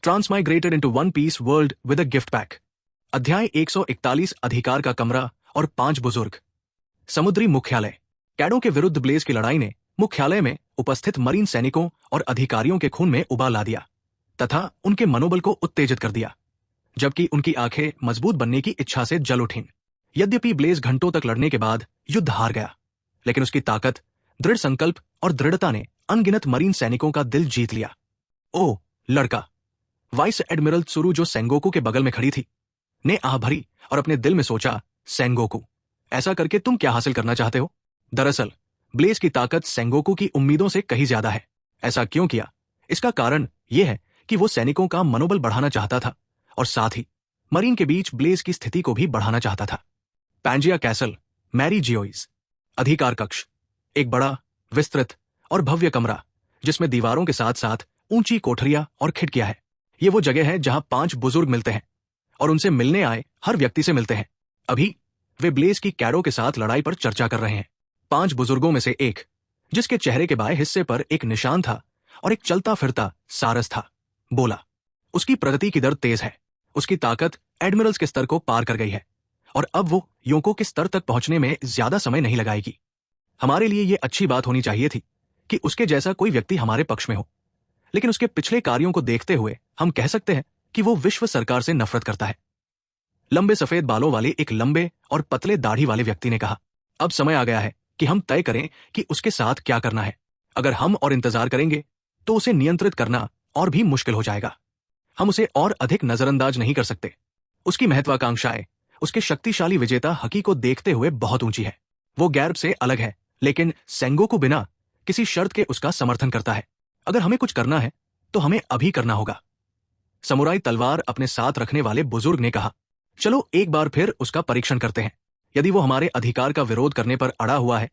ट्रांसमाइग्रेटेड into one piece world with a gift pack. अध्याय 141 अधिकार का कमरा और 5 बुजुर्ग। समुद्री मुख्यालय। कैडो के विरुद्ध ब्लेज की लड़ाई ने मुख्यालय में उपस्थित मरीन सैनिकों और अधिकारियों के खून में उबाल ला दिया तथा उनके मनोबल को उत्तेजित कर दिया, जबकि उनकी आंखें मजबूत बनने की इच्छा से जल उठीं। यद्यपि ब्लेज घंटों तक लड़ने के बाद युद्ध हार गया, लेकिन उसकी ताकत, दृढ़ संकल्प और दृढ़ता ने अनगिनत मरीन सैनिकों का दिल जीत लिया। ओ लड़का! वाइस एडमिरल त्सुरु, जो सेंगोकू के बगल में खड़ी थी, ने आह भरी और अपने दिल में सोचा, सेंगोकू, ऐसा करके तुम क्या हासिल करना चाहते हो? दरअसल ब्लेज की ताकत सेंगोकू की उम्मीदों से कहीं ज्यादा है। ऐसा क्यों किया? इसका कारण यह है कि वो सैनिकों का मनोबल बढ़ाना चाहता था और साथ ही मरीन के बीच ब्लेज की स्थिति को भी बढ़ाना चाहता था। Pangea castle, Mary Geoise. अधिकार कक्ष। एक बड़ा, विस्तृत और भव्य कमरा जिसमें दीवारों के साथ साथ ऊंची कोठरियां और खिड़कियां हैं। ये वो जगह है जहां 5 बुजुर्ग मिलते हैं और उनसे मिलने आए हर व्यक्ति से मिलते हैं। अभी वे ब्लेज की कैडो के साथ लड़ाई पर चर्चा कर रहे हैं। 5 बुजुर्गों में से एक, जिसके चेहरे के बाएं हिस्से पर एक निशान था और एक चलता फिरता सारस था, बोला, उसकी प्रगति की दर तेज है। उसकी ताकत एडमिरल्स के स्तर को पार कर गई है और अब वो योंको के स्तर तक पहुंचने में ज्यादा समय नहीं लगाएगी। हमारे लिए ये अच्छी बात होनी चाहिए थी कि उसके जैसा कोई व्यक्ति हमारे पक्ष में हो, लेकिन उसके पिछले कार्यों को देखते हुए हम कह सकते हैं कि वो विश्व सरकार से नफरत करता है। लंबे सफेद बालों वाले एक लंबे और पतले दाढ़ी वाले व्यक्ति ने कहा, अब समय आ गया है कि हम तय करें कि उसके साथ क्या करना है। अगर हम और इंतजार करेंगे तो उसे नियंत्रित करना और भी मुश्किल हो जाएगा। हम उसे और अधिक नजरअंदाज नहीं कर सकते। उसकी महत्वाकांक्षाएं उसके शक्तिशाली विजेता हकी को देखते हुए बहुत ऊंची है। वो गैर्ब से अलग है, लेकिन सेंगोकू बिना किसी शर्त के उसका समर्थन करता है। अगर हमें कुछ करना है तो हमें अभी करना होगा। समुराई तलवार अपने साथ रखने वाले बुजुर्ग ने कहा, चलो एक बार फिर उसका परीक्षण करते हैं। यदि वो हमारे अधिकार का विरोध करने पर अड़ा हुआ है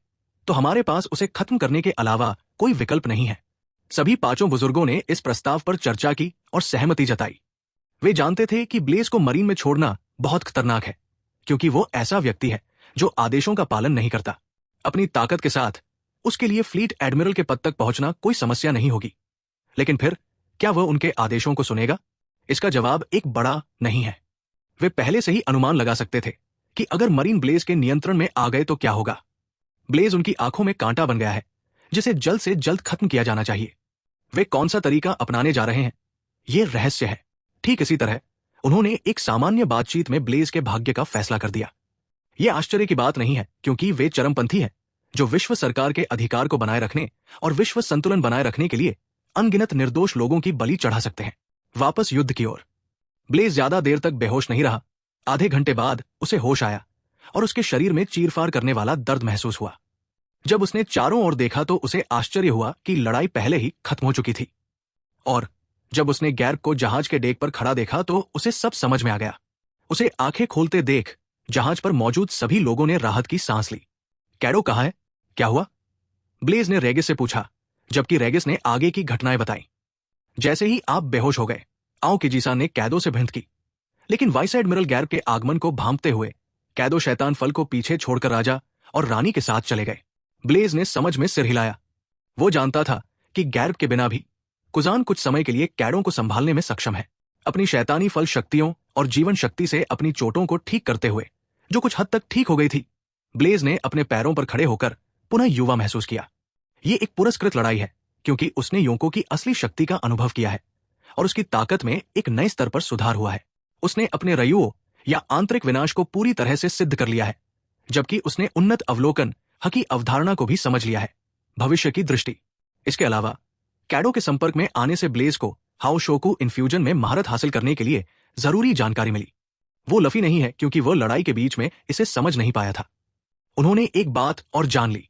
तो हमारे पास उसे खत्म करने के अलावा कोई विकल्प नहीं है। सभी 5 बुजुर्गों ने इस प्रस्ताव पर चर्चा की और सहमति जताई। वे जानते थे कि ब्लेज को मरीन में छोड़ना बहुत खतरनाक है, क्योंकि वो ऐसा व्यक्ति है जो आदेशों का पालन नहीं करता। अपनी ताकत के साथ उसके लिए फ्लीट एडमिरल के पद तक पहुंचना कोई समस्या नहीं होगी, लेकिन फिर क्या वह उनके आदेशों को सुनेगा? इसका जवाब एक बड़ा नहीं है। वे पहले से ही अनुमान लगा सकते थे कि अगर मरीन ब्लेज के नियंत्रण में आ गए तो क्या होगा। ब्लेज उनकी आंखों में कांटा बन गया है, जिसे जल्द से जल्द खत्म किया जाना चाहिए। वे कौन सा तरीका अपनाने जा रहे हैं, ये रहस्य है। ठीक इसी तरह उन्होंने एक सामान्य बातचीत में ब्लेज के भाग्य का फैसला कर दिया। यह आश्चर्य की बात नहीं है, क्योंकि वे चरमपंथी हैं जो विश्व सरकार के अधिकार को बनाए रखने और विश्व संतुलन बनाए रखने के लिए अनगिनत निर्दोष लोगों की बलि चढ़ा सकते हैं। वापस युद्ध की ओर। ब्लेज ज्यादा देर तक बेहोश नहीं रहा। आधे घंटे बाद उसे होश आया और उसके शरीर में चीरफाड़ करने वाला दर्द महसूस हुआ। जब उसने चारों ओर देखा तो उसे आश्चर्य हुआ कि लड़ाई पहले ही खत्म हो चुकी थी, और जब उसने गैर्ब को जहाज के डेक पर खड़ा देखा तो उसे सब समझ में आ गया। उसे आंखें खोलते देख जहाज पर मौजूद सभी लोगों ने राहत की सांस ली। कैडो कहाँ है? क्या हुआ? ब्लेज ने रेगिस से पूछा, जबकि रेगिस ने आगे की घटनाएं बताई। जैसे ही आप बेहोश हो गए, आओ किजीसा ने कैदो से भिंत की, लेकिन वाइस एडमिरल गैर्ब के आगमन को भांपते हुए कैदो शैतान फल को पीछे छोड़कर राजा और रानी के साथ चले गए। ब्लेज ने समझ में सिर हिलाया। वो जानता था कि गैर्ब के बिना भी कुजान कुछ समय के लिए कैडो को संभालने में सक्षम है। अपनी शैतानी फल शक्तियों और जीवन शक्ति से अपनी चोटों को ठीक करते हुए, जो कुछ हद तक ठीक हो गई थी, ब्लेज ने अपने पैरों पर खड़े होकर पुनः युवा महसूस किया। ये एक पुरस्कृत लड़ाई है, क्योंकि उसने योंको की असली शक्ति का अनुभव किया है और उसकी ताकत में एक नए स्तर पर सुधार हुआ है। उसने अपने रयुओं या आंतरिक विनाश को पूरी तरह से सिद्ध कर लिया है, जबकि उसने उन्नत अवलोकन हकी अवधारणा को भी समझ लिया है, भविष्य की दृष्टि। इसके अलावा कैडो के संपर्क में आने से ब्लेज को हाओ शोकू इन्फ्यूजन में महारत हासिल करने के लिए जरूरी जानकारी मिली। वो लफी नहीं है, क्योंकि वो लड़ाई के बीच में इसे समझ नहीं पाया था। उन्होंने एक बात और जान ली,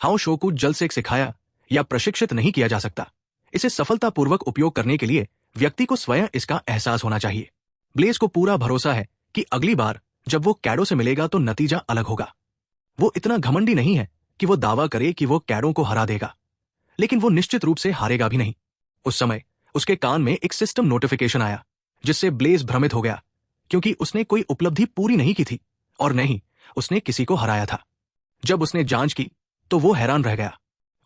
हाओ शोकू जल से सिखाया या प्रशिक्षित नहीं किया जा सकता। इसे सफलतापूर्वक उपयोग करने के लिए व्यक्ति को स्वयं इसका एहसास होना चाहिए। ब्लेज को पूरा भरोसा है कि अगली बार जब वो कैडो से मिलेगा तो नतीजा अलग होगा। वो इतना घमंडी नहीं है कि वो दावा करे कि वो कैडो को हरा देगा, लेकिन वो निश्चित रूप से हारेगा भी नहीं। उस समय उसके कान में एक सिस्टम नोटिफिकेशन आया, जिससे ब्लेज भ्रमित हो गया, क्योंकि उसने कोई उपलब्धि पूरी नहीं की थी और नहीं उसने किसी को हराया था। जब उसने जांच की तो वो हैरान रह गया।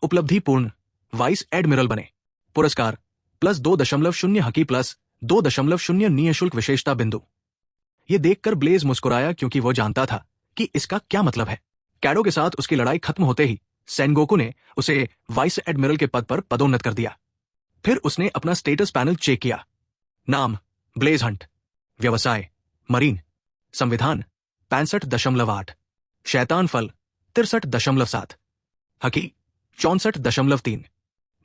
उपलब्धि पूर्ण, वाइस एडमिरल बने। पुरस्कार +2.0 हकी 2.0 निःशुल्क विशेषता बिंदु। ये देखकर ब्लेज मुस्कुराया क्योंकि वो जानता था कि इसका क्या मतलब है। कैडो के साथ उसकी लड़ाई खत्म होते ही सेनगोकू ने उसे वाइस एडमिरल के पद पर पदोन्नत कर दिया। फिर उसने अपना स्टेटस पैनल चेक किया। नाम ब्लेज हंट, व्यवसाय मरीन, संविधान 65.8, शैतान फल 63.7, हकी 64.3,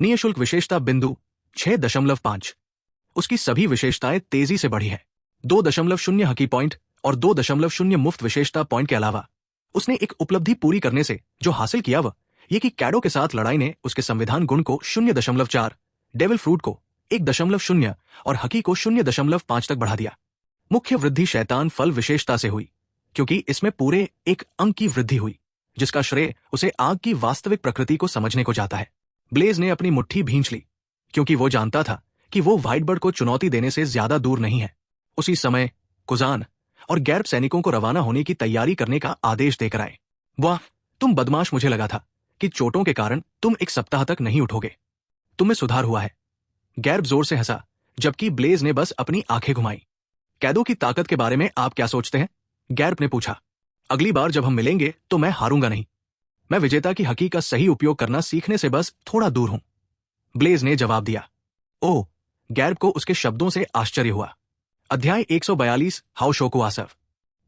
निःशुल्क विशेषता बिंदु 6.5। उसकी सभी विशेषताएं तेजी से बढ़ी है। 2.0 हकी पॉइंट और 2.0 मुफ्त विशेषता पॉइंट के अलावा उसने एक उपलब्धि पूरी करने से जो हासिल किया वह ये कि कैडो के साथ लड़ाई ने उसके संविधान गुण को 0.4, डेविल फ्रूट को 1.0 और हकी को 0.5 तक बढ़ा दिया। मुख्य वृद्धि शैतान फल विशेषता से हुई क्योंकि इसमें पूरे 1 अंक की वृद्धि हुई, जिसका श्रेय उसे आग की वास्तविक प्रकृति को समझने को जाता है। ब्लेज ने अपनी मुट्ठी भींच ली क्योंकि वो जानता था कि वो व्हाइटबर्ड को चुनौती देने से ज्यादा दूर नहीं है। उसी समय कुजान और गैर्ब सैनिकों को रवाना होने की तैयारी करने का आदेश देकर आए। वाह, तुम बदमाश, मुझे लगा था कि चोटों के कारण तुम 1 सप्ताह तक नहीं उठोगे। तुम्हें सुधार हुआ है। गैर्ब जोर से हंसा जबकि ब्लेज ने बस अपनी आंखें घुमाई। कैदो की ताकत के बारे में आप क्या सोचते हैं? गैर्ब ने पूछा। अगली बार जब हम मिलेंगे तो मैं हारूंगा नहीं। मैं विजेता की हकी का सही उपयोग करना सीखने से बस थोड़ा दूर हूं, ब्लेज ने जवाब दिया। ओह, गैर्ब को उसके शब्दों से आश्चर्य हुआ। अध्याय 142 हाउ शोकू आसव।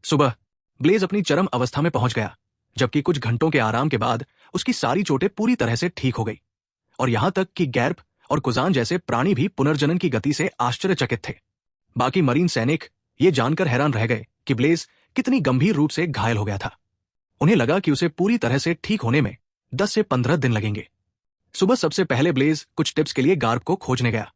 सुबह ब्लेज अपनी चरम अवस्था में पहुंच गया, जबकि कुछ घंटों के आराम के बाद उसकी सारी चोटें पूरी तरह से ठीक हो गई और यहां तक कि गैर्ब और कुजान जैसे प्राणी भी पुनर्जनन की गति से आश्चर्यचकित थे। बाकी मरीन सैनिक ये जानकर हैरान रह गए कि ब्लेज कितनी गंभीर रूप से घायल हो गया था। उन्हें लगा कि उसे पूरी तरह से ठीक होने में 10 से 15 दिन लगेंगे। सुबह सबसे पहले ब्लेज कुछ टिप्स के लिए गार्ब को खोजने गया।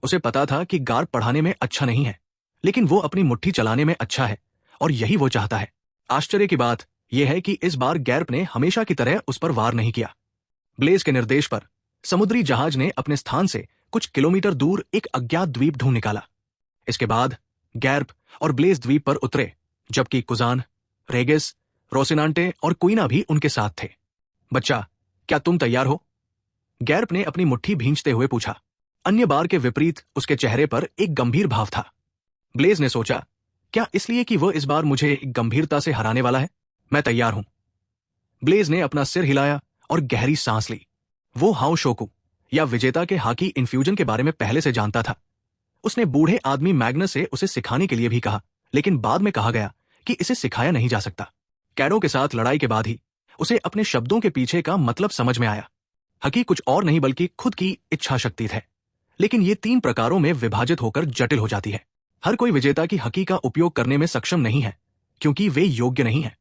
उसे पता था कि गार्ब पढ़ाने में अच्छा नहीं है, लेकिन वो अपनी मुट्ठी चलाने में अच्छा है और यही वो चाहता है। आश्चर्य की बात यह है कि इस बार गैर्ब ने हमेशा की तरह उस पर वार नहीं किया। ब्लेज के निर्देश पर समुद्री जहाज ने अपने स्थान से कुछ किलोमीटर दूर एक अज्ञात द्वीप ढूंढ निकाला। इसके बाद गैर्ब और ब्लेज द्वीप पर उतरे, जबकि कुजान, रेगिस, रोसिनांटे और कुइना भी उनके साथ थे। बच्चा, क्या तुम तैयार हो? गैर्ब ने अपनी मुट्ठी भींचते हुए पूछा। अन्य बार के विपरीत उसके चेहरे पर एक गंभीर भाव था। ब्लेज ने सोचा, क्या इसलिए कि वह इस बार मुझे गंभीरता से हराने वाला है? मैं तैयार हूं। ब्लेज ने अपना सिर हिलाया और गहरी सांस ली। वो हाउ शोकू या विजेता के हाकी इन्फ्यूजन के बारे में पहले से जानता था। उसने बूढ़े आदमी मैग्नस से उसे सिखाने के लिए भी कहा, लेकिन बाद में कहा गया कि इसे सिखाया नहीं जा सकता। कैडो के साथ लड़ाई के बाद ही उसे अपने शब्दों के पीछे का मतलब समझ में आया। हकी कुछ और नहीं बल्कि खुद की इच्छा शक्ति है, लेकिन ये 3 प्रकारों में विभाजित होकर जटिल हो जाती है। हर कोई विजेता की हकी का उपयोग करने में सक्षम नहीं है क्योंकि वे योग्य नहीं है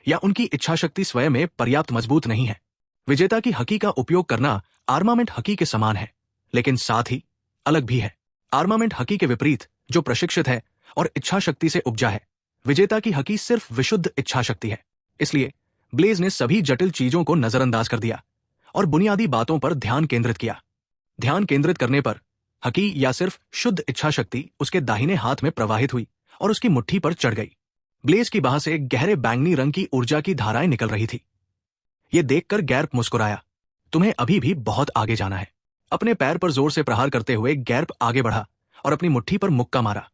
या उनकी इच्छा शक्ति स्वयं में पर्याप्त मजबूत नहीं है। विजेता की हकी का उपयोग करना आर्मामेंट हकी के समान है, लेकिन साथ ही अलग भी है। आर्मामेंट हकी के विपरीत जो प्रशिक्षित है और इच्छा शक्ति से उपजा है, विजेता की हकी सिर्फ विशुद्ध इच्छा शक्ति है। इसलिए ब्लेज ने सभी जटिल चीजों को नजरअंदाज कर दिया और बुनियादी बातों पर ध्यान केंद्रित किया। ध्यान केंद्रित करने पर हकी या सिर्फ शुद्ध इच्छा शक्ति उसके दाहिने हाथ में प्रवाहित हुई और उसकी मुट्ठी पर चढ़ गई। ब्लेज की बाह से गहरे बैंगनी रंग की ऊर्जा की धाराएं निकल रही थी। यह देखकर गैर्ब मुस्कुराया। तुम्हें अभी भी बहुत आगे जाना है। अपने पैर पर जोर से प्रहार करते हुए गैर्ब आगे बढ़ा और अपनी मुट्ठी पर मुक्का मारा,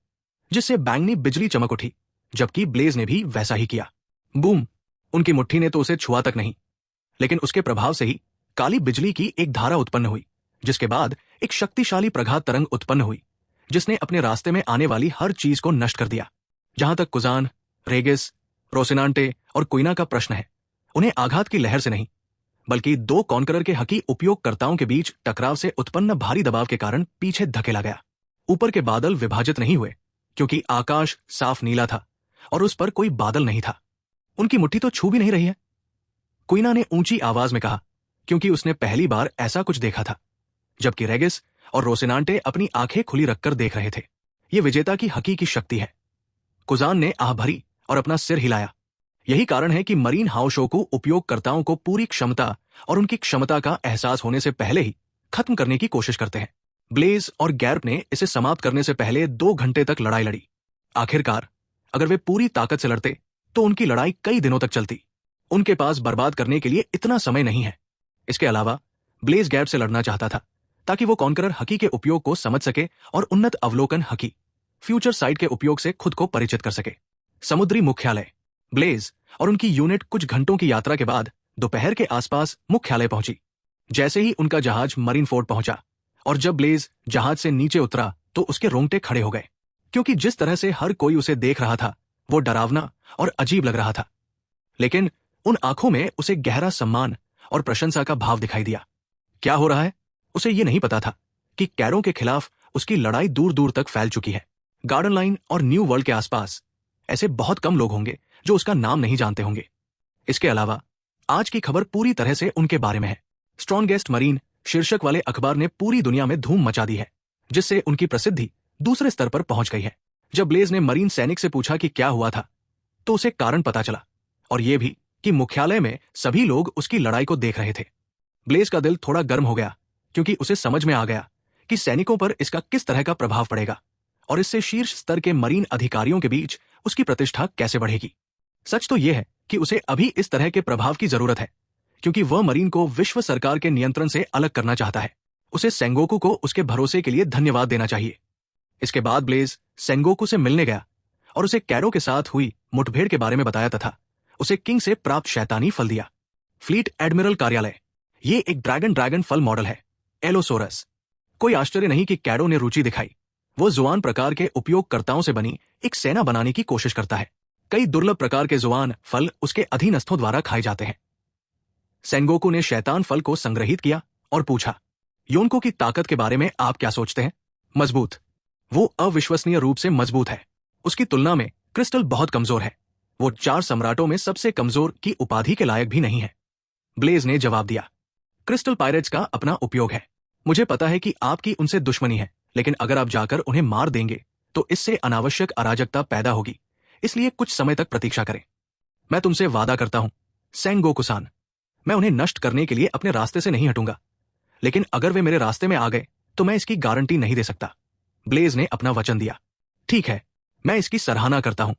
जिससे बैंगनी बिजली चमक उठी, जबकि ब्लेज ने भी वैसा ही किया। बूम! उनकी मुट्ठी ने तो उसे छुआ तक नहीं, लेकिन उसके प्रभाव से ही काली बिजली की एक धारा उत्पन्न हुई, जिसके बाद एक शक्तिशाली प्रघात तरंग उत्पन्न हुई, जिसने अपने रास्ते में आने वाली हर चीज को नष्ट कर दिया। जहां तक कुजान, रेगिस, रोसिनांटे और कुइना का प्रश्न है, उन्हें आघात की लहर से नहीं, बल्कि 2 कॉन्करर के हकी उपयोगकर्ताओं के बीच टकराव से उत्पन्न भारी दबाव के कारण पीछे धकेला गया। ऊपर के बादल विभाजित नहीं हुए क्योंकि आकाश साफ नीला था और उस पर कोई बादल नहीं था। उनकी मुट्ठी तो छू भी नहीं रही है, कुइना ने ऊंची आवाज में कहा, क्योंकि उसने पहली बार ऐसा कुछ देखा था। जबकि रेगिस और रोसिनांटे अपनी आंखें खुली रखकर देख रहे थे। यह विजेता की हकी की शक्ति है। कुजान ने आह भरी और अपना सिर हिलाया। यही कारण है कि मरीन हाओशोकू उपयोगकर्ताओं को पूरी क्षमता और उनकी क्षमता का एहसास होने से पहले ही खत्म करने की कोशिश करते हैं। ब्लेज और गैर्ब ने इसे समाप्त करने से पहले 2 घंटे तक लड़ाई लड़ी। आखिरकार अगर वे पूरी ताकत से लड़ते तो उनकी लड़ाई कई दिनों तक चलती। उनके पास बर्बाद करने के लिए इतना समय नहीं है। इसके अलावा ब्लेज गैर्ब से लड़ना चाहता था ताकि वो कॉन्करर हकी के उपयोग को समझ सके और उन्नत अवलोकन हकी फ्यूचर साइट के उपयोग से खुद को परिचित कर सके। समुद्री मुख्यालय ब्लेज और उनकी यूनिट कुछ घंटों की यात्रा के बाद दोपहर के आसपास मुख्यालय पहुंची। जैसे ही उनका जहाज मरीन फोर्ट पहुंचा और जब ब्लेज जहाज से नीचे उतरा तो उसके रोंगटे खड़े हो गए, क्योंकि जिस तरह से हर कोई उसे देख रहा था वो डरावना और अजीब लग रहा था। लेकिन उन आंखों में उसे गहरा सम्मान और प्रशंसा का भाव दिखाई दिया। क्या हो रहा है? उसे ये नहीं पता था कि कैरों के खिलाफ उसकी लड़ाई दूर दूर तक फैल चुकी है। गार्डन लाइन और न्यू वर्ल्ड के आसपास ऐसे बहुत कम लोग होंगे जो उसका नाम नहीं जानते होंगे। इसके अलावा आज की खबर पूरी तरह से उनके बारे में है। स्ट्रॉन्गेस्ट मरीन शीर्षक वाले अखबार ने पूरी दुनिया में धूम मचा दी है, जिससे उनकी प्रसिद्धि दूसरे स्तर पर पहुंच गई है। जब ब्लेज ने मरीन सैनिक से पूछा कि क्या हुआ था, तो उसे कारण पता चला, और यह भी कि मुख्यालय में सभी लोग उसकी लड़ाई को देख रहे थे। ब्लेज का दिल थोड़ा गर्म हो गया, क्योंकि उसे समझ में आ गया कि सैनिकों पर इसका किस तरह का प्रभाव पड़ेगा और इससे शीर्ष स्तर के मरीन अधिकारियों के बीच उसकी प्रतिष्ठा कैसे बढ़ेगी। सच तो यह है कि उसे अभी इस तरह के प्रभाव की जरूरत है, क्योंकि वह मरीन को विश्व सरकार के नियंत्रण से अलग करना चाहता है। उसे सेंगोकू को उसके भरोसे के लिए धन्यवाद देना चाहिए। इसके बाद ब्लेज सेंगोकू से मिलने गया और उसे कैरो के साथ हुई मुठभेड़ के बारे में बताया तथा उसे किंग से प्राप्त शैतानी फल दिया। फ्लीट एडमिरल कार्यालय, ये एक ड्रैगन फल मॉडल है, एलोसोरस। कोई आश्चर्य नहीं कि कैरो ने रुचि दिखाई। वो जुआन प्रकार के उपयोगकर्ताओं से बनी एक सेना बनाने की कोशिश करता है। कई दुर्लभ प्रकार के जुआन फल उसके अधीनस्थों द्वारा खाए जाते हैं। सेंगोकू ने शैतान फल को संग्रहित किया और पूछा, योनको की ताकत के बारे में आप क्या सोचते हैं? मजबूत। वो अविश्वसनीय रूप से मजबूत है। उसकी तुलना में क्रिस्टल बहुत कमजोर है। वो 4 सम्राटों में सबसे कमजोर की उपाधि के लायक भी नहीं है। ब्लेज ने जवाब दिया, क्रिस्टल पायरेट्स का अपना उपयोग है। मुझे पता है कि आपकी उनसे दुश्मनी है, लेकिन अगर आप जाकर उन्हें मार देंगे तो इससे अनावश्यक अराजकता पैदा होगी, इसलिए कुछ समय तक प्रतीक्षा करें। मैं तुमसे वादा करता हूं सेंगोकू-सान, मैं उन्हें नष्ट करने के लिए अपने रास्ते से नहीं हटूंगा, लेकिन अगर वे मेरे रास्ते में आ गए तो मैं इसकी गारंटी नहीं दे सकता। ब्लेज ने अपना वचन दिया। ठीक है, मैं इसकी सराहना करता हूं।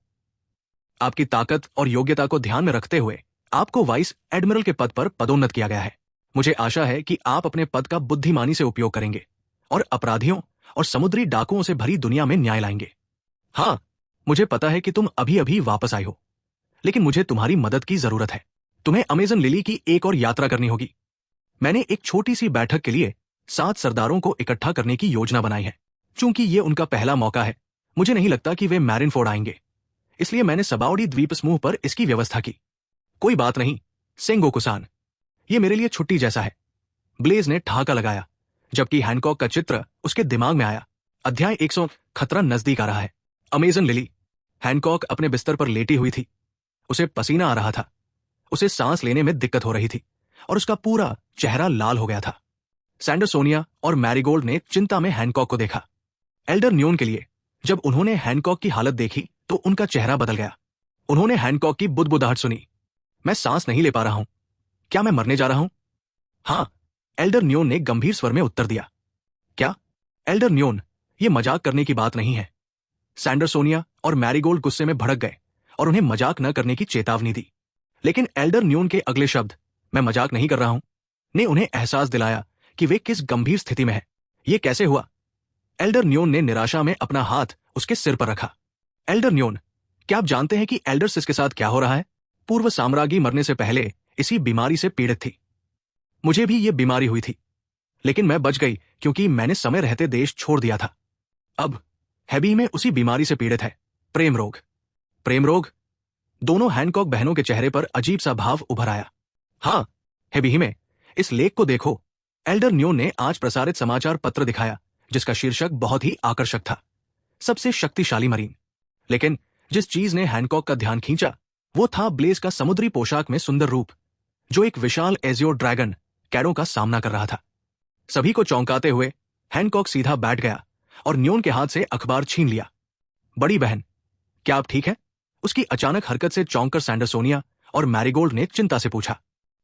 आपकी ताकत और योग्यता को ध्यान में रखते हुए आपको वाइस एडमिरल के पद पर पदोन्नत किया गया है। मुझे आशा है कि आप अपने पद का बुद्धिमानी से उपयोग करेंगे और अपराधियों और समुद्री डाकुओं से भरी दुनिया में न्याय लाएंगे। हाँ, मुझे पता है कि तुम अभी अभी वापस आई हो, लेकिन मुझे तुम्हारी मदद की जरूरत है। तुम्हें अमेजन लिली की एक और यात्रा करनी होगी। मैंने एक छोटी सी बैठक के लिए 7 सरदारों को इकट्ठा करने की योजना बनाई है। चूंकि ये उनका पहला मौका है, मुझे नहीं लगता कि वे मैरिनफोर्ड आएंगे, इसलिए मैंने सबाउडी द्वीप समूह पर इसकी व्यवस्था की। कोई बात नहीं सेंगोकू-सान, ये मेरे लिए छुट्टी जैसा है। ब्लेज ने ठहाका लगाया, जबकि हैनकॉक का चित्र उसके दिमाग में आया। अध्याय 100, खतरा नजदीक आ रहा है। Amazon lily. हैनकॉक अपने बिस्तर पर लेटी हुई थी। उसे पसीना आ रहा था, उसे सांस लेने में दिक्कत हो रही थी और उसका पूरा चेहरा लाल हो गया था। सैंडरसोनिया और मैरीगोल्ड ने चिंता में हैनकॉक को देखा। एल्डर न्योन के लिए जब उन्होंने हैनकॉक की हालत देखी तो उनका चेहरा बदल गया। उन्होंने हैनकॉक की बुदबुदाहट सुनी। मैं सांस नहीं ले पा रहा हूं। क्या मैं मरने जा रहा हूं? हाँ, एल्डर न्योन ने गंभीर स्वर में उत्तर दिया। क्या? एल्डर न्योन, यह मजाक करने की बात नहीं है। सैंडरसोनिया और मैरीगोल्ड गुस्से में भड़क गए और उन्हें मजाक न करने की चेतावनी दी। लेकिन एल्डर न्योन के अगले शब्द, मैं मजाक नहीं कर रहा हूं, ने उन्हें एहसास दिलाया कि वे किस गंभीर स्थिति में हैं। यह कैसे हुआ? एल्डर न्योन ने निराशा में अपना हाथ उसके सिर पर रखा। एल्डर न्योन, क्या आप जानते हैं कि एल्डर सिस के साथ क्या हो रहा है? पूर्व साम्राज्ञी मरने से पहले इसी बीमारी से पीड़ित थी। मुझे भी ये बीमारी हुई थी, लेकिन मैं बच गई क्योंकि मैंने समय रहते देश छोड़ दिया था। अब हैबी में उसी बीमारी से पीड़ित है, प्रेम रोग। प्रेम रोग? दोनों हैनकॉक बहनों के चेहरे पर अजीब सा भाव उभर आया। हाँ, हैबी में इस लेख को देखो। एल्डर न्योन ने आज प्रसारित समाचार पत्र दिखाया, जिसका शीर्षक बहुत ही आकर्षक था, सबसे शक्तिशाली मरीन। लेकिन जिस चीज ने हैनकॉक का ध्यान खींचा वो था ब्लेज का समुद्री पोशाक में सुंदर रूप, जो एक विशाल एजियोर ड्रैगन कैरो का सामना कर रहा था। सभी को चौंकाते हुए हैनकॉक सीधा बैठ गया और न्योन के हाथ से अखबार छीन लिया। बड़ी बहन, क्या आप ठीक है? उसकी अचानक हरकत से चौंककर सैंडरसोनिया और मैरीगोल्ड ने चिंता से पूछा।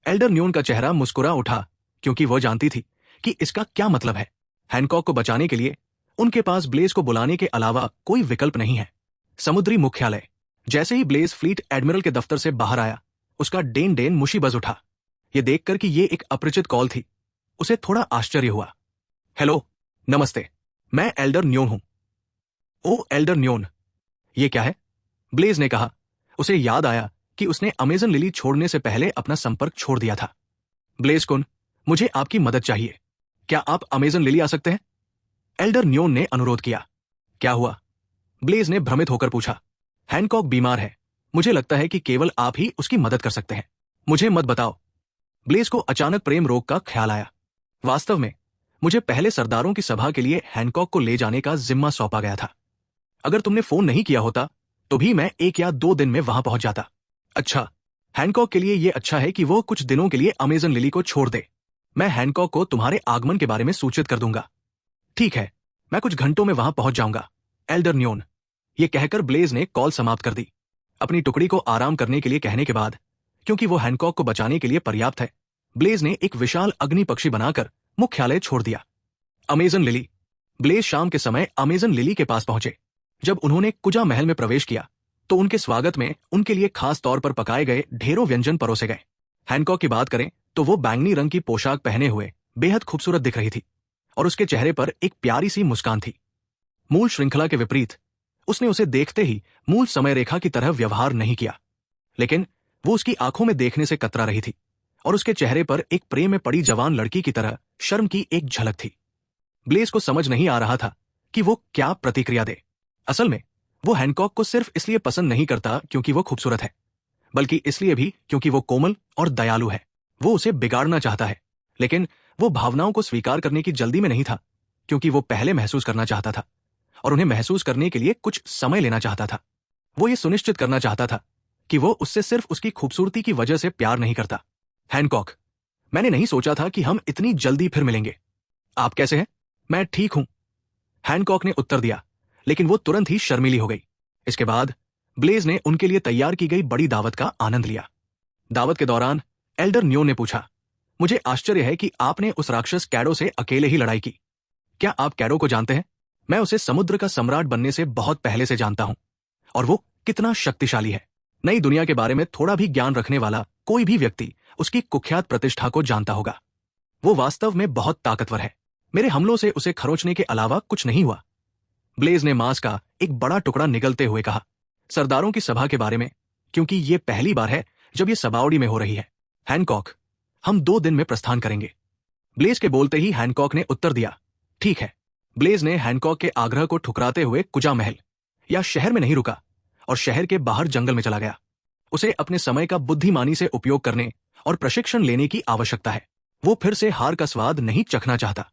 एल्डर न्योन का चेहरा मुस्कुरा उठा, क्योंकि वह जानती थी कि इसका क्या मतलब है। हैनकॉक को बचाने के लिए उनके पास ब्लेज को बुलाने के अलावा कोई विकल्प नहीं है। समुद्री मुख्यालय। जैसे ही ब्लेज फ्लीट एडमिरल के दफ्तर से बाहर आया, उसका डेन डेन मुशी बज उठा। यह देखकर कि यह एक अपरिचित कॉल थी, उसे थोड़ा आश्चर्य हुआ। हेलो, नमस्ते। मैं एल्डर न्योन हूं। ओ एल्डर न्योन, ये क्या है? ब्लेज ने कहा। उसे याद आया कि उसने अमेजन लिली छोड़ने से पहले अपना संपर्क छोड़ दिया था। ब्लेज कुन, मुझे आपकी मदद चाहिए। क्या आप अमेजन लिली आ सकते हैं? एल्डर न्योन ने अनुरोध किया। क्या हुआ? ब्लेज ने भ्रमित होकर पूछा। हैनकॉक बीमार है। मुझे लगता है कि केवल आप ही उसकी मदद कर सकते हैं। मुझे मत बताओ। ब्लेज को अचानक प्रेम रोग का ख्याल आया। वास्तव में मुझे पहले सरदारों की सभा के लिए हैनकॉक को ले जाने का जिम्मा सौंपा गया था। अगर तुमने फोन नहीं किया होता तो भी मैं 1 या 2 दिन में वहां पहुंच जाता। अच्छा, हैनकॉक के लिए यह अच्छा है कि वो कुछ दिनों के लिए अमेजन लिली को छोड़ दे। मैं हैनकॉक को तुम्हारे आगमन के बारे में सूचित कर दूंगा। ठीक है, मैं कुछ घंटों में वहां पहुंच जाऊंगा, एल्डर न्योन। ये कहकर ब्लेज ने कॉल समाप्त कर दी। अपनी टुकड़ी को आराम करने के लिए कहने के बाद, क्योंकि वो हैनकॉक को बचाने के लिए पर्याप्त है, ब्लेज ने एक विशाल अग्नि पक्षी बनाकर मुख्यालय छोड़ दिया। Amazon lily. ब्लेज शाम के समय अमेजन लिली के पास पहुंचे। जब उन्होंने कुजा महल में प्रवेश किया तो उनके स्वागत में उनके लिए खास तौर पर पकाए गए ढेरों व्यंजन परोसे गए। हैनकॉक की बात करें तो वो बैंगनी रंग की पोशाक पहने हुए बेहद खूबसूरत दिख रही थी और उसके चेहरे पर एक प्यारी सी मुस्कान थी। मूल श्रृंखला के विपरीत उसने उसे देखते ही मूल समय रेखा की तरह व्यवहार नहीं किया, लेकिन वो उसकी आंखों में देखने से कतरा रही थी और उसके चेहरे पर एक प्रेम में पड़ी जवान लड़की की तरह शर्म की एक झलक थी। ब्लेज को समझ नहीं आ रहा था कि वो क्या प्रतिक्रिया दे। असल में वो हैनकॉक को सिर्फ इसलिए पसंद नहीं करता क्योंकि वो खूबसूरत है, बल्कि इसलिए भी क्योंकि वो कोमल और दयालु है। वो उसे बिगाड़ना चाहता है, लेकिन वो भावनाओं को स्वीकार करने की जल्दी में नहीं था, क्योंकि वो पहले महसूस करना चाहता था और उन्हें महसूस करने के लिए कुछ समय लेना चाहता था। वो ये सुनिश्चित करना चाहता था कि वो उससे सिर्फ उसकी खूबसूरती की वजह से प्यार नहीं करता। हैनकॉक, मैंने नहीं सोचा था कि हम इतनी जल्दी फिर मिलेंगे। आप कैसे हैं? मैं ठीक हूं, हैनकॉक ने उत्तर दिया, लेकिन वो तुरंत ही शर्मीली हो गई। इसके बाद ब्लेज ने उनके लिए तैयार की गई बड़ी दावत का आनंद लिया। दावत के दौरान एल्डर न्यो ने पूछा, मुझे आश्चर्य है कि आपने उस राक्षस कैडो से अकेले ही लड़ाई की। क्या आप कैडो को जानते हैं? मैं उसे समुद्र का सम्राट बनने से बहुत पहले से जानता हूं और वो कितना शक्तिशाली है। नई दुनिया के बारे में थोड़ा भी ज्ञान रखने वाला कोई भी व्यक्ति उसकी कुख्यात प्रतिष्ठा को जानता होगा। वो वास्तव में बहुत ताकतवर है। मेरे हमलों से उसे खरोंचने के अलावा कुछ नहीं हुआ। ब्लेज ने मांस का एक बड़ा टुकड़ा निगलते हुए कहा, सरदारों की सभा के बारे में, क्योंकि ये पहली बार है जब ये सबाउडी में हो रही है। हैनकॉक, हम 2 दिन में प्रस्थान करेंगे। ब्लेज के बोलते ही हैनकॉक ने उत्तर दिया, ठीक है। ब्लेज ने हैनकॉक के आग्रह को ठुकराते हुए कुजा महल या शहर में नहीं रुका और शहर के बाहर जंगल में चला गया। उसे अपने समय का बुद्धिमानी से उपयोग करने और प्रशिक्षण लेने की आवश्यकता है। वो फिर से हार का स्वाद नहीं चखना चाहता।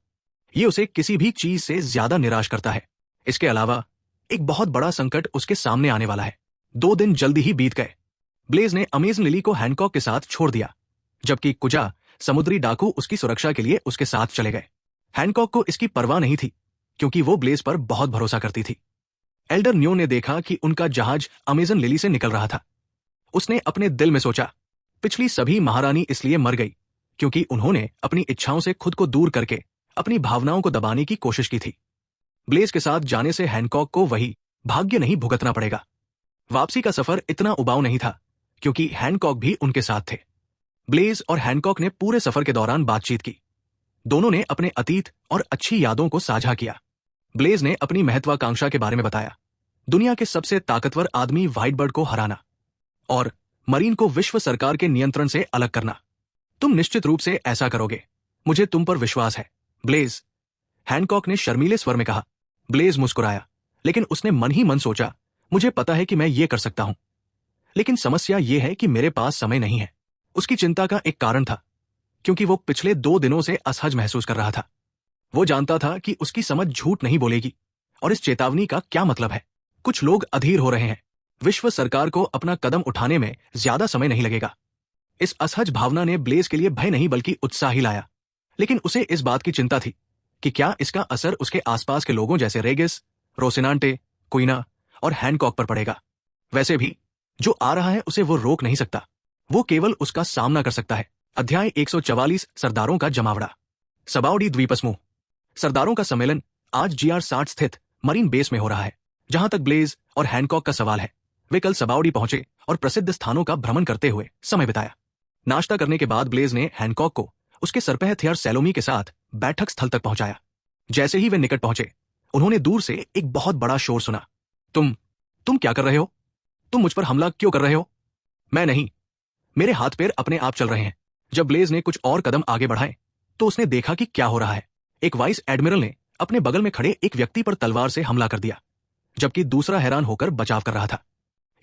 ये उसे किसी भी चीज से ज्यादा निराश करता है। इसके अलावा एक बहुत बड़ा संकट उसके सामने आने वाला है। 2 दिन जल्दी ही बीत गए। ब्लेज ने अमेजन लिली को हैनकॉक के साथ छोड़ दिया, जबकि कुजा समुद्री डाकू उसकी सुरक्षा के लिए उसके साथ चले गए। हैनकॉक को इसकी परवाह नहीं थी, क्योंकि वो ब्लेज पर बहुत भरोसा करती थी। एल्डर न्यो ने देखा कि उनका जहाज अमेजन लिली से निकल रहा था। उसने अपने दिल में सोचा, पिछली सभी महारानी इसलिए मर गई क्योंकि उन्होंने अपनी इच्छाओं से खुद को दूर करके अपनी भावनाओं को दबाने की कोशिश की थी। ब्लेज के साथ जाने से हैनकॉक को वही भाग्य नहीं भुगतना पड़ेगा। वापसी का सफर इतना उबाऊ नहीं था, क्योंकि हैनकॉक भी उनके साथ थे। ब्लेज और हैनकॉक ने पूरे सफर के दौरान बातचीत की। दोनों ने अपने अतीत और अच्छी यादों को साझा किया। ब्लेज ने अपनी महत्वाकांक्षा के बारे में बताया, दुनिया के सबसे ताकतवर आदमी व्हाइटबर्ड को हराना और मरीन को विश्व सरकार के नियंत्रण से अलग करना। तुम निश्चित रूप से ऐसा करोगे, मुझे तुम पर विश्वास है, ब्लेज, हैनकॉक ने शर्मीले स्वर में कहा। ब्लेज मुस्कुराया, लेकिन उसने मन ही मन सोचा, मुझे पता है कि मैं ये कर सकता हूं, लेकिन समस्या ये है कि मेरे पास समय नहीं है। उसकी चिंता का एक कारण था, क्योंकि वो पिछले 2 दिनों से असहज महसूस कर रहा था। वो जानता था कि उसकी समझ झूठ नहीं बोलेगी, और इस चेतावनी का क्या मतलब है। कुछ लोग अधीर हो रहे हैं। विश्व सरकार को अपना कदम उठाने में ज्यादा समय नहीं लगेगा। इस असहज भावना ने ब्लेज के लिए भय नहीं बल्कि उत्साह ही लाया, लेकिन उसे इस बात की चिंता थी कि क्या इसका असर उसके आसपास के लोगों जैसे रेगिस, रोसिनांटे, कुइना और हैनकॉक पर पड़ेगा। वैसे भी जो आ रहा है उसे वो रोक नहीं सकता, वो केवल उसका सामना कर सकता है। अध्याय 144, सरदारों का जमावड़ा। सबाउडी द्वीप समूह। सरदारों का सम्मेलन आज GR60 स्थित मरीन बेस में हो रहा है। जहां तक ब्लेज और हैनकॉक का सवाल है, वे कल सबाउडी पहुंचे और प्रसिद्ध स्थानों का भ्रमण करते हुए समय बिताया। नाश्ता करने के बाद ब्लेज ने हैनकॉक को उसके सरपह थियर सैलोमी के साथ बैठक स्थल तक पहुंचाया। जैसे ही वे निकट पहुंचे, उन्होंने दूर से एक बहुत बड़ा शोर सुना। तुम क्या कर रहे हो? तुम मुझ पर हमला क्यों कर रहे हो? मैं नहीं, मेरे हाथ पैर अपने आप चल रहे हैं। जब ब्लेज ने कुछ और कदम आगे बढ़ाए तो उसने देखा कि क्या हो रहा है। एक वाइस एडमिरल ने अपने बगल में खड़े एक व्यक्ति पर तलवार से हमला कर दिया, जबकि दूसरा हैरान होकर बचाव कर रहा था।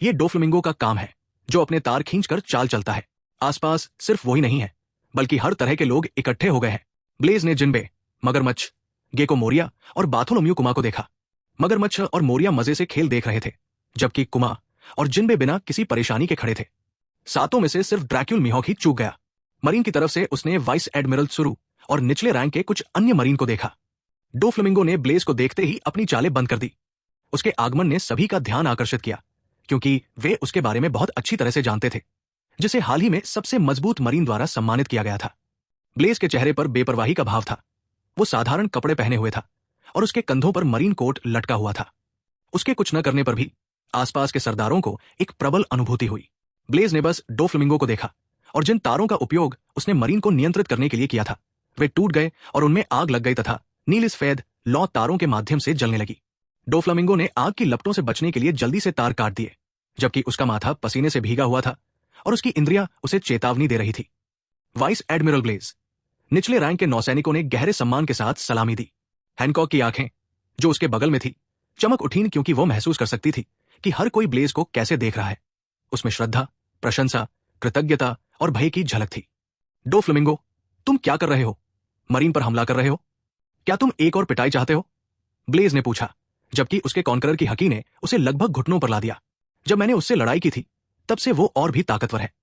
यह डोफ्लेमिंगो का काम है, जो अपने तार खींचकर चाल चलता है। आसपास सिर्फ वही नहीं है, बल्कि हर तरह के लोग इकट्ठे हो गए हैं। ब्लेज ने जिन्बे, मगरमच्छ, गेको मोरिया और बाथोलोम्यू कुमा को देखा। मगरमच्छ और मोरिया मजे से खेल देख रहे थे, जबकि कुमा और जिन्बे बिना किसी परेशानी के खड़े थे। सातों में से सिर्फ ड्रैक्यूल मिहोक ही चूक गया। मरीन की तरफ से उसने वाइस एडमिरल सुरु और निचले रैंक के कुछ अन्य मरीन को देखा। डोफ्लेमिंगो ने ब्लेज को देखते ही अपनी चालें बंद कर दी। उसके आगमन ने सभी का ध्यान आकर्षित किया, क्योंकि वे उसके बारे में बहुत अच्छी तरह से जानते थे, जिसे हाल ही में सबसे मजबूत मरीन द्वारा सम्मानित किया गया था। ब्लेज के चेहरे पर बेपरवाही का भाव था। वो साधारण कपड़े पहने हुए था और उसके कंधों पर मरीन कोट लटका हुआ था। उसके कुछ न करने पर भी आसपास के सरदारों को एक प्रबल अनुभूति हुई। ब्लेज ने बस डोफ्लेमिंगो को देखा और जिन तारों का उपयोग उसने मरीन को नियंत्रित करने के लिए किया था, वे टूट गए और उनमें आग लग गई तथा नील सफेद लौ तारों के माध्यम से जलने लगी। डोफ्लेमिंगो ने आग की लपटों से बचने के लिए जल्दी से तार काट दिए, जबकि उसका माथा पसीने से भीगा हुआ था और उसकी इंद्रियां उसे चेतावनी दे रही थी। Vice admiral Blaze. निचले रैंक के नौसैनिकों ने गहरे सम्मान के साथ सलामी दी। हैनकॉक की आंखें, जो उसके बगल में थी, चमक उठीं, क्योंकि वो महसूस कर सकती थी कि हर कोई ब्लेज को कैसे देख रहा है। उसमें श्रद्धा, प्रशंसा, कृतज्ञता और भय की झलक थी। डोफ्लेमिंगो, तुम क्या कर रहे हो? मरीन पर हमला कर रहे हो? क्या तुम एक और पिटाई चाहते हो? ब्लेज ने पूछा, जबकि उसके कॉन्करर की हकी ने उसे लगभग घुटनों पर ला दिया। जब मैंने उससे लड़ाई की थी, तब से वो और भी ताकतवर है।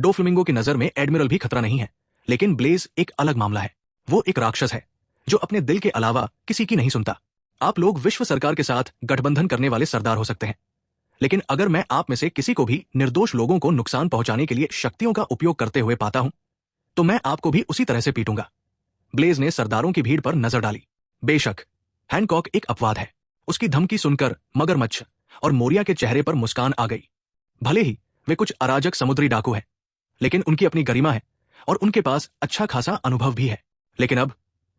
डोफ्लेमिंगो की नजर में एडमिरल भी खतरा नहीं है, लेकिन ब्लेज एक अलग मामला है। वो एक राक्षस है, जो अपने दिल के अलावा किसी की नहीं सुनता। आप लोग विश्व सरकार के साथ गठबंधन करने वाले सरदार हो सकते हैं, लेकिन अगर मैं आप में से किसी को भी निर्दोष लोगों को नुकसान पहुंचाने के लिए शक्तियों का उपयोग करते हुए पाता हूं, तो मैं आपको भी उसी तरह से पीटूंगा। ब्लेज ने सरदारों की भीड़ पर नजर डाली। बेशक हैनकॉक एक अपवाद है। उसकी धमकी सुनकर मगरमच्छ और मोरिया के चेहरे पर मुस्कान आ गई। भले ही वे कुछ अराजक समुद्री डाकू हैं, लेकिन उनकी अपनी गरिमा है और उनके पास अच्छा खासा अनुभव भी है। लेकिन अब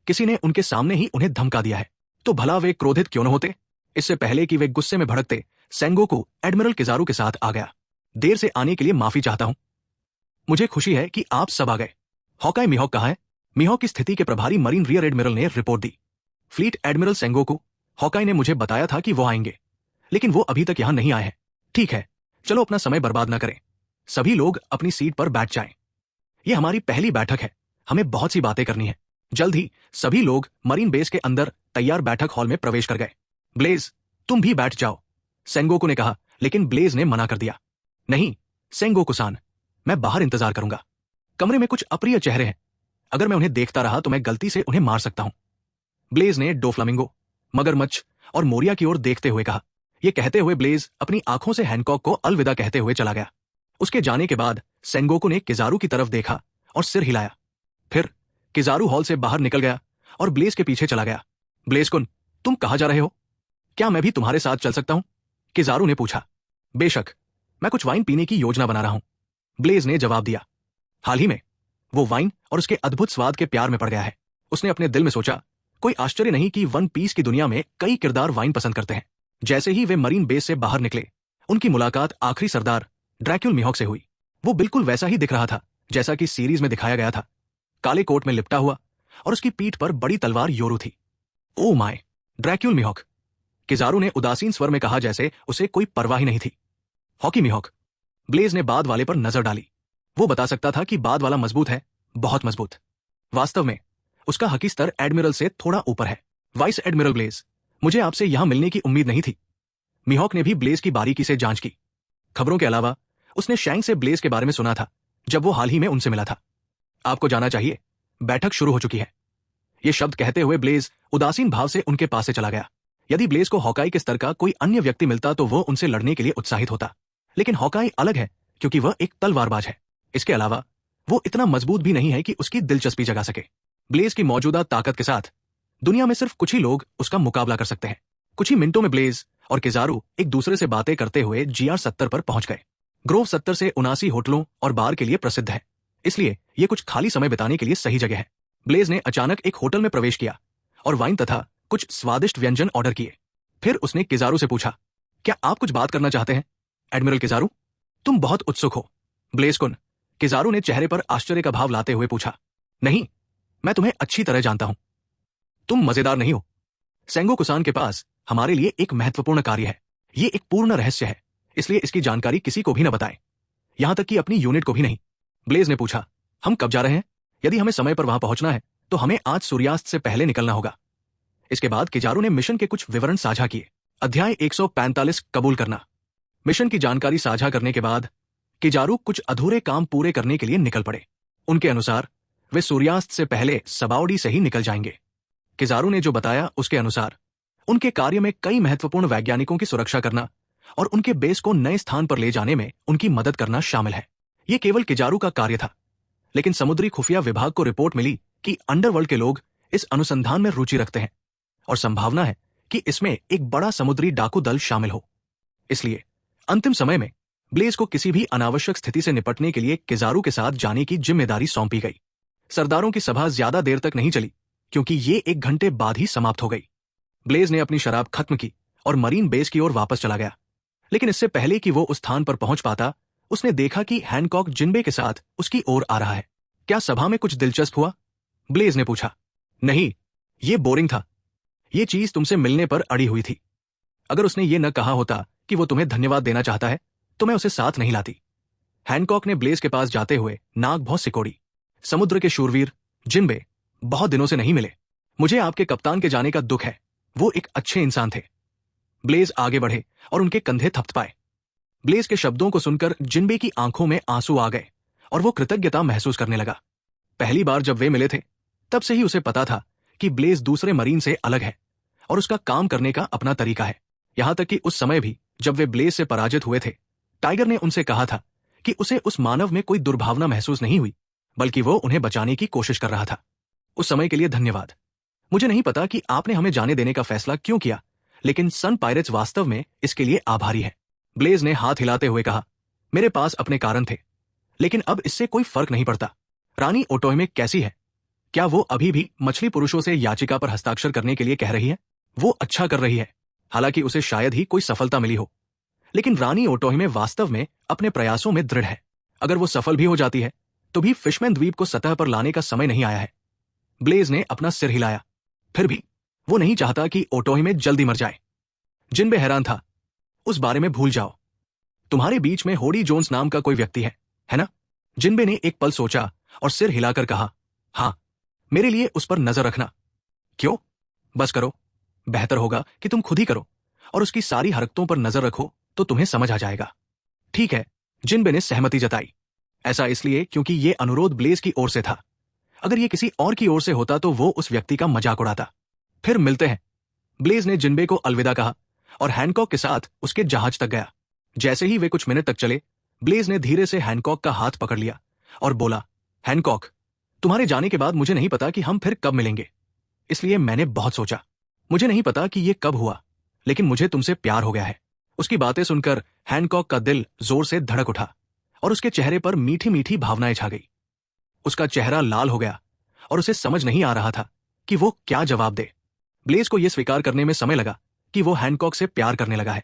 किसी ने उनके सामने ही उन्हें धमका दिया है, तो भला वे क्रोधित क्यों न होते? इससे पहले कि वे गुस्से में भड़कते, सेंगोकू एडमिरल किजारू के साथ आ गया। देर से आने के लिए माफी चाहता हूं। मुझे खुशी है कि आप सब आ गए। हॉकाई मिहोक कहाँ है? मिहोक की स्थिति के प्रभारी मरीन रियर एडमिरल ने रिपोर्ट दी। फ्लीट एडमिरल सेंगोकू, हॉकाई ने मुझे बताया था कि वो आएंगे, लेकिन वो अभी तक यहां नहीं आए हैं। ठीक है, चलो अपना समय बर्बाद न करें। सभी लोग अपनी सीट पर बैठ जाएं। ये हमारी पहली बैठक है, हमें बहुत सी बातें करनी है। जल्द ही सभी लोग मरीन बेस के अंदर तैयार बैठक हॉल में प्रवेश कर गए। ब्लेज, तुम भी बैठ जाओ, सेंगोकू ने कहा, लेकिन ब्लेज ने मना कर दिया। नहीं सेंगोकू-सान, मैं बाहर इंतजार करूंगा। कमरे में कुछ अप्रिय चेहरे हैं। अगर मैं उन्हें देखता रहा तो मैं गलती से उन्हें मार सकता हूं। ब्लेज ने डोफ्लेमिंगो, मगरमच्छ और मोरिया की ओर देखते हुए कहा। यह कहते हुए ब्लेज अपनी आंखों से हैनकॉक को अलविदा कहते हुए चला गया। उसके जाने के बाद सेंगोकू ने किजारू की तरफ देखा और सिर हिलाया। फिर किजारू हॉल से बाहर निकल गया और ब्लेज के पीछे चला गया। ब्लेज-कुन, तुम कहां जा रहे हो? क्या मैं भी तुम्हारे साथ चल सकता हूं? किजारू ने पूछा। बेशक, मैं कुछ वाइन पीने की योजना बना रहा हूं, ब्लेज ने जवाब दिया। हाल ही में वो वाइन और उसके अद्भुत स्वाद के प्यार में पड़ गया है। उसने अपने दिल में सोचा, कोई आश्चर्य नहीं कि वन पीस की दुनिया में कई किरदार वाइन पसंद करते हैं। जैसे ही वे मरीन बेस से बाहर निकले, उनकी मुलाकात आखिरी सरदार ड्रैक्यूल मिहोक से हुई। वो बिल्कुल वैसा ही दिख रहा था जैसा कि सीरीज में दिखाया गया था। काले कोट में लिपटा हुआ और उसकी पीठ पर बड़ी तलवार योरू थी। ओ माय, ड्रैक्यूल मिहोक, किजारू ने उदासीन स्वर में कहा, जैसे उसे कोई परवाह ही नहीं थी। हॉकी मिहोक। ब्लेज ने बाद वाले पर नजर डाली। वो बता सकता था कि बाद वाला मजबूत है, बहुत मजबूत। वास्तव में उसका हकी स्तर एडमिरल से थोड़ा ऊपर है। वाइस एडमिरल ब्लेज, मुझे आपसे यहां मिलने की उम्मीद नहीं थी। मिहोक ने भी ब्लेज की बारीकी से जांच की। खबरों के अलावा उसने शैंक से ब्लेज के बारे में सुना था, जब वो हाल ही में उनसे मिला था। आपको जाना चाहिए, बैठक शुरू हो चुकी है। ये शब्द कहते हुए ब्लेज उदासीन भाव से उनके पास से चला गया। यदि ब्लेज को हॉकाई के स्तर का कोई अन्य व्यक्ति मिलता तो वो उनसे लड़ने के लिए उत्साहित होता, लेकिन हॉकाई अलग है क्योंकि वह एक तलवारबाज है। इसके अलावा वो इतना मजबूत भी नहीं है कि उसकी दिलचस्पी जगा सके। ब्लेज की मौजूदा ताकत के साथ दुनिया में सिर्फ कुछ ही लोग उसका मुकाबला कर सकते हैं। कुछ ही मिनटों में ब्लेज और किजारू एक दूसरे से बातें करते हुए GR 70 पर पहुंच गए। ग्रोव 70 से 79 होटलों और बार के लिए प्रसिद्ध है, इसलिए यह कुछ खाली समय बिताने के लिए सही जगह है। ब्लेज ने अचानक एक होटल में प्रवेश किया और वाइन तथा कुछ स्वादिष्ट व्यंजन ऑर्डर किए। फिर उसने किजारू से पूछा, क्या आप कुछ बात करना चाहते हैं एडमिरल किजारू? तुम बहुत उत्सुक हो ब्लेज कुन, किजारू ने चेहरे पर आश्चर्य का भाव लाते हुए पूछा। नहीं, मैं तुम्हें अच्छी तरह जानता हूं। तुम मजेदार नहीं हो। सेंगो कुसान के पास हमारे लिए एक महत्वपूर्ण कार्य है। ये एक पूर्ण रहस्य है, इसलिए इसकी जानकारी किसी को भी न बताएं, यहां तक कि अपनी यूनिट को भी नहीं। ब्लेज ने पूछा, हम कब जा रहे हैं? यदि हमें समय पर वहां पहुंचना है तो हमें आज सूर्यास्त से पहले निकलना होगा। इसके बाद किजारू ने मिशन के कुछ विवरण साझा किए। अध्याय 145 कबूल करना। मिशन की जानकारी साझा करने के बाद किजारू कुछ अधूरे काम पूरे करने के लिए निकल पड़े। उनके अनुसार वे सूर्यास्त से पहले सबाउडी से ही निकल जाएंगे। किजारू ने जो बताया उसके अनुसार उनके कार्य में कई महत्वपूर्ण वैज्ञानिकों की सुरक्षा करना और उनके बेस को नए स्थान पर ले जाने में उनकी मदद करना शामिल है। यह केवल किजारू का कार्य था, लेकिन समुद्री खुफिया विभाग को रिपोर्ट मिली कि अंडरवर्ल्ड के लोग इस अनुसंधान में रुचि रखते हैं और संभावना है कि इसमें एक बड़ा समुद्री डाकू दल शामिल हो। इसलिए अंतिम समय में ब्लेज को किसी भी अनावश्यक स्थिति से निपटने के लिए किजारू के साथ जाने की जिम्मेदारी सौंपी गई। सरदारों की सभा ज्यादा देर तक नहीं चली, क्योंकि ये 1 घंटे बाद ही समाप्त हो गई। ब्लेज ने अपनी शराब खत्म की और मरीन बेस की ओर वापस चला गया, लेकिन इससे पहले कि वो उस स्थान पर पहुंच पाता, उसने देखा कि हैनकॉक जिन्बे के साथ उसकी ओर आ रहा है। क्या सभा में कुछ दिलचस्प हुआ? ब्लेज ने पूछा। नहीं, ये बोरिंग था। ये चीज तुमसे मिलने पर अड़ी हुई थी। अगर उसने ये न कहा होता कि वो तुम्हें धन्यवाद देना चाहता है तो मैं उसे साथ नहीं लाती। हैनकॉक ने ब्लेज के पास जाते हुए नाक बहुत सिकोड़ी। समुद्र के शूरवीर जिन्बे, बहुत दिनों से नहीं मिले। मुझे आपके कप्तान के जाने का दुख है। वो एक अच्छे इंसान थे। ब्लेज आगे बढ़े और उनके कंधे थपथपाए। ब्लेज के शब्दों को सुनकर जिन्बे की आंखों में आंसू आ गए और वो कृतज्ञता महसूस करने लगा। पहली बार जब वे मिले थे, तब से ही उसे पता था कि ब्लेज दूसरे मरीन से अलग है और उसका काम करने का अपना तरीका है। यहां तक कि उस समय भी जब वे ब्लेज से पराजित हुए थे, टाइगर ने उनसे कहा था कि उसे उस मानव में कोई दुर्भावना महसूस नहीं हुई, बल्कि वो उन्हें बचाने की कोशिश कर रहा था। उस समय के लिए धन्यवाद। मुझे नहीं पता कि आपने हमें जाने देने का फैसला क्यों किया, लेकिन सन पायरेट्स वास्तव में इसके लिए आभारी है। ब्लेज ने हाथ हिलाते हुए कहा, मेरे पास अपने कारण थे, लेकिन अब इससे कोई फर्क नहीं पड़ता। रानी ओटोइमे कैसी है? क्या वो अभी भी मछली पुरुषों से याचिका पर हस्ताक्षर करने के लिए कह रही है? वो अच्छा कर रही है, हालांकि उसे शायद ही कोई सफलता मिली हो, लेकिन रानी ओटोइमे वास्तव में अपने प्रयासों में दृढ़ है। अगर वो सफल भी हो जाती है तो भी फिशमैन द्वीप को सतह पर लाने का समय नहीं आया है। ब्लेज ने अपना सिर हिलाया। फिर भी वो नहीं चाहता कि ओटोइमे जल्दी मर जाए। जिन्बे हैरान था। उस बारे में भूल जाओ। तुम्हारे बीच में होडी जोन्स नाम का कोई व्यक्ति है ना? जिन्बे ने एक पल सोचा और सिर हिलाकर कहा, हाँ, मेरे लिए उस पर नजर रखना। क्यों? बस करो। बेहतर होगा कि तुम खुद ही करो और उसकी सारी हरकतों पर नजर रखो तो तुम्हें समझ आ जाएगा। ठीक है, जिन्बे ने सहमति जताई। ऐसा इसलिए क्योंकि ये अनुरोध ब्लेज की ओर से था। अगर ये किसी और की ओर से होता तो वो उस व्यक्ति का मजाक उड़ाता। फिर मिलते हैं। ब्लेज ने जिन्बे को अलविदा कहा और हैनकॉक के साथ उसके जहाज तक गया। जैसे ही वे कुछ मिनट तक चले, ब्लेज ने धीरे से हैनकॉक का हाथ पकड़ लिया और बोला, हैनकॉक, तुम्हारे जाने के बाद मुझे नहीं पता कि हम फिर कब मिलेंगे, इसलिए मैंने बहुत सोचा। मुझे नहीं पता कि ये कब हुआ, लेकिन मुझे तुमसे प्यार हो गया है। उसकी बातें सुनकर हैनकॉक का दिल जोर से धड़क उठा और उसके चेहरे पर मीठी मीठी भावनाएं छा गई। उसका चेहरा लाल हो गया और उसे समझ नहीं आ रहा था कि वो क्या जवाब दे। ब्लेज को यह स्वीकार करने में समय लगा कि वो हैनकॉक से प्यार करने लगा है,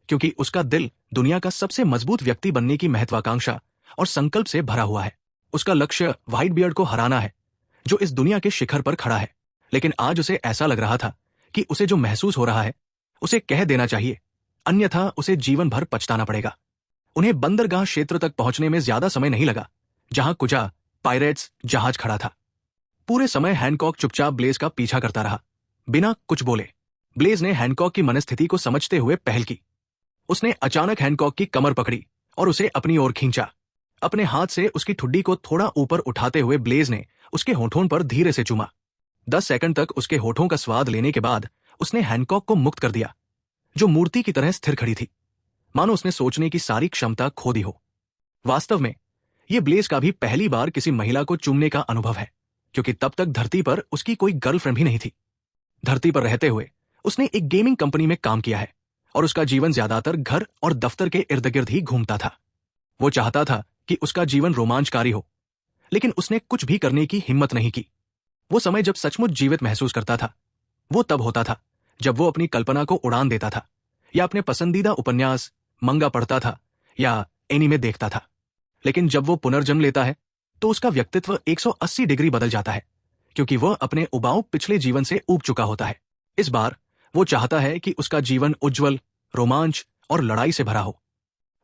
क्योंकि उसका दिल दुनिया का सबसे मजबूत व्यक्ति बनने की महत्वाकांक्षा और संकल्प से भरा हुआ है। उसका लक्ष्य व्हाइट बियर्ड को हराना है, जो इस दुनिया के शिखर पर खड़ा है। लेकिन आज उसे ऐसा लग रहा था कि उसे जो महसूस हो रहा है उसे कह देना चाहिए, अन्यथा उसे जीवन भर पछताना पड़ेगा। उन्हें बंदरगाह क्षेत्र तक पहुंचने में ज्यादा समय नहीं लगा, जहां कुजा पायरेट्स जहाज खड़ा था। पूरे समय हैनकॉक चुपचाप ब्लेज का पीछा करता रहा, बिना कुछ बोले। ब्लेज ने हैनकॉक की मनस्थिति को समझते हुए पहल की। उसने अचानक हैनकॉक की कमर पकड़ी और उसे अपनी ओर खींचा। अपने हाथ से उसकी ठुड्डी को थोड़ा ऊपर उठाते हुए ब्लेज ने उसके होठों पर धीरे से चूमा। 10 सेकंड तक उसके होठों का स्वाद लेने के बाद उसने हैनकॉक को मुक्त कर दिया, जो मूर्ति की तरह स्थिर खड़ी थी, मानो उसने सोचने की सारी क्षमता खो दी हो। वास्तव में यह ब्लेज का भी पहली बार किसी महिला को चूमने का अनुभव है, क्योंकि तब तक धरती पर उसकी कोई गर्लफ्रेंड भी नहीं थी। धरती पर रहते हुए उसने एक गेमिंग कंपनी में काम किया है और उसका जीवन ज्यादातर घर और दफ्तर के इर्द गिर्द ही घूमता था। वो चाहता था कि उसका जीवन रोमांचकारी हो, लेकिन उसने कुछ भी करने की हिम्मत नहीं की। वो समय जब सचमुच जीवित महसूस करता था वो तब होता था जब वो अपनी कल्पना को उड़ान देता था, या अपने पसंदीदा उपन्यास मंगा पढ़ता था, या एनीमे देखता था। लेकिन जब वो पुनर्जन्म लेता है तो उसका व्यक्तित्व 180 डिग्री बदल जाता है, क्योंकि वह अपने उबाऊ पिछले जीवन से ऊब चुका होता है। इस बार वो चाहता है कि उसका जीवन उज्जवल, रोमांच और लड़ाई से भरा हो।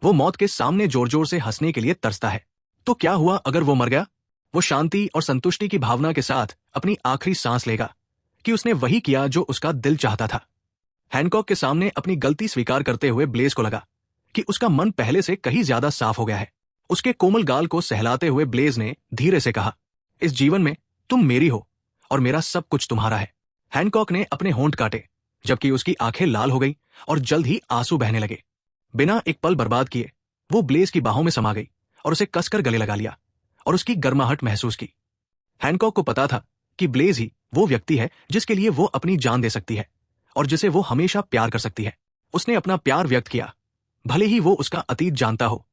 वो मौत के सामने जोर जोर से हंसने के लिए तरसता है। तो क्या हुआ अगर वो मर गया? वो शांति और संतुष्टि की भावना के साथ अपनी आखिरी सांस लेगा कि उसने वही किया जो उसका दिल चाहता था। हैनकॉक के सामने अपनी गलती स्वीकार करते हुए ब्लेज को लगा कि उसका मन पहले से कहीं ज्यादा साफ हो गया है। उसके कोमल गाल को सहलाते हुए ब्लेज ने धीरे से कहा, इस जीवन में तुम मेरी हो और मेरा सब कुछ तुम्हारा है। हैनकॉक ने अपने होंठ काटे, जबकि उसकी आंखें लाल हो गई और जल्द ही आंसू बहने लगे। बिना एक पल बर्बाद किए वो ब्लेज की बाहों में समा गई और उसे कसकर गले लगा लिया और उसकी गर्माहट महसूस की। हैनकॉक को पता था कि ब्लेज ही वो व्यक्ति है जिसके लिए वो अपनी जान दे सकती है और जिसे वो हमेशा प्यार कर सकती है। उसने अपना प्यार व्यक्त किया, भले ही वो उसका अतीत जानता हो।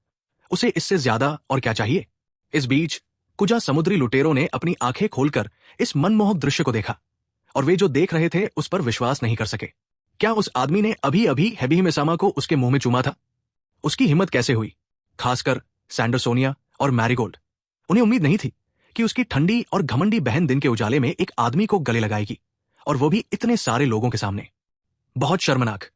उसे इससे ज्यादा और क्या चाहिए? इस बीच कुजा समुद्री लुटेरों ने अपनी आंखें खोलकर इस मनमोहक दृश्य को देखा, और वे जो देख रहे थे उस पर विश्वास नहीं कर सके। क्या उस आदमी ने अभी अभी हेबी मेसामा को उसके मुंह में चूमा था? उसकी हिम्मत कैसे हुई? खासकर सैंडरसोनिया और मैरीगोल्ड। उन्हें उम्मीद नहीं थी कि उसकी ठंडी और घमंडी बहन दिन के उजाले में एक आदमी को गले लगाएगी, और वो भी इतने सारे लोगों के सामने। बहुत शर्मनाक।